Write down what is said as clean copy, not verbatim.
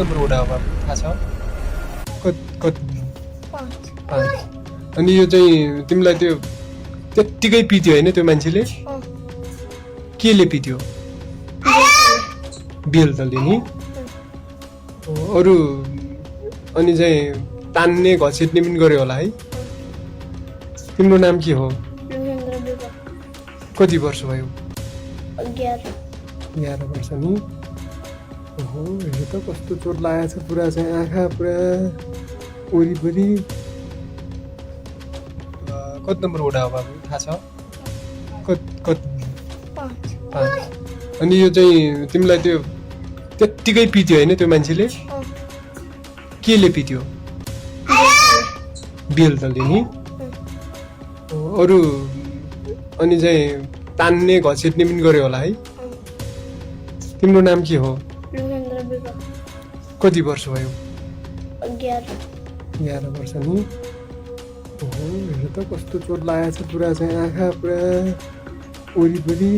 Number वडा हो बाबु थाहा छ? कति? 5। अनि यो चाहिँ तिमीलाई त्यो त्यत्तिकै पिट्यो होइन त्यो मान्छेले? केले पिट्यो? बेलुकाले नि? अरू अनि चाहिँ तान्ने घसेट्ने पनि गर्यो होला है? तिम्रो नाम के हो? कति वर्ष भयो? 11 वर्ष नि? ओहो, हेर त कस्तो चोट लागेको छ पुरा चाहिँ आँखा पुरा वरिपरि। कति नम्बर वडा हो बाबु थाहा छ? कति? 5। अनि यो चाहिँ तिमीलाई त्यो त्यत्तिकै पिट्यो होइन त्यो मान्छेले? केले पिट्यो? बेलुकाले नि? अरू अनि चाहिँ तान्ने घसेट्ने पनि गर्यो होला है? तिम्रो नाम के हो? कति वर्ष भयो? 11 वर्ष नि? ओहो, हेर त कस्तो चोट लागेको छ पुरा चाहिँ आँखा पुरा वरिपरि।